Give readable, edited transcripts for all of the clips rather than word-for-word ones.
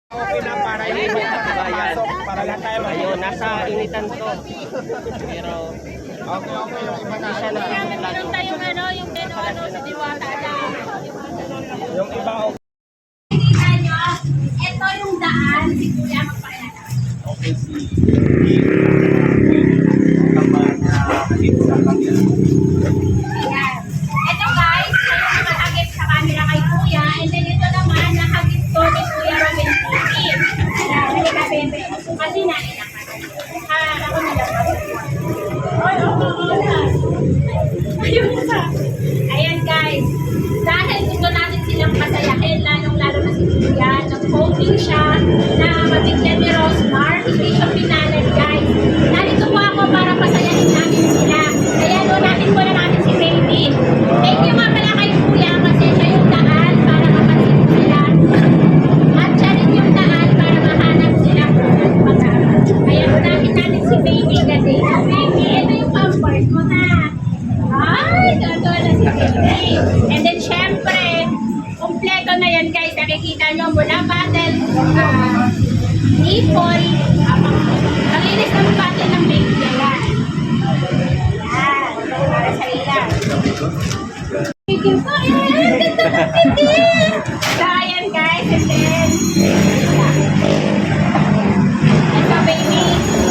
Okay na para yun pasok para lahat tayo Ayun, nasa initan to. Pero okay, yung iba na siya Meron tayong yung si Diwata lang. yung iba okay. Kita nyo, ito yung daan, si Kuya magpakilala. Okay, Ayan. Ito guys, ito yung nakagip sa camera kay Kuya, and then ito naman, nakagip to ni Kuya Robin TV. Ayan, halika bebe. Kasi nainak ka. Ako na lang. Ay, ayun na. Ayan guys, dahil gusto natin silang pasayahin, lalong-lalo na si Kuya, nag-voting siya na mabigyan ni Rosmar, hindi siya pinalag guys. Nandito po ako para pasayahin natin sila. Kaya natin po na natin si Baby. Thank you nga pala kay Kuya kasi siya yung daan para mapansin sila. At siya rin yung daan para mahanap sila. Kaya unahin natin si Baby kasi. Baby, ito yung comfort mo na. Ay, totoo na si Baby. And then syempre, kompleto na yan guys. Nakikita nyo mula battle, nipple, ang inis ng battle ng Baby. Yan. Yan. Para sa ilan. Thank you po. Ayan, ganda ng tindi. So, ayan guys. And then, ito baby,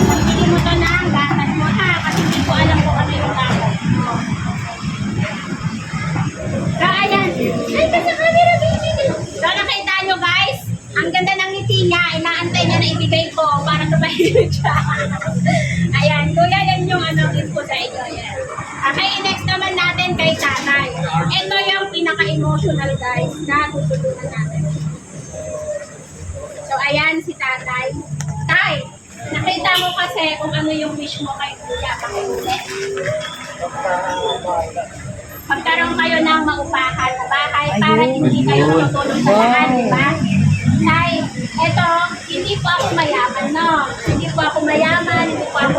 pagpili mo to na ang gatas mo ha. Kasi hindi ko alam kung ano yung gatas mo. So, ayan. Ay, kasi camera baby. So, nakita nyo guys. Ang ganda ng ngiti niya. Inaantay niya na ibigay ko para tumahin siya. Ayan. Kuya, yan yung gift ko sa inyo. Ayan. Okay, next naman natin kay tatay. Ito yung pinaka-emotional guys na tutulungan natin. So, ayan si tatay. Tay, nakita mo kasi kung ano yung wish mo kay Kuya. Pakiulit. Pagkaroon kayo ng maupahan na bahay para hindi kayo matutulog sa daan, di ba? Tay, eto, hindi po ako mayaman, no? Hindi po ako mayaman, hindi po ako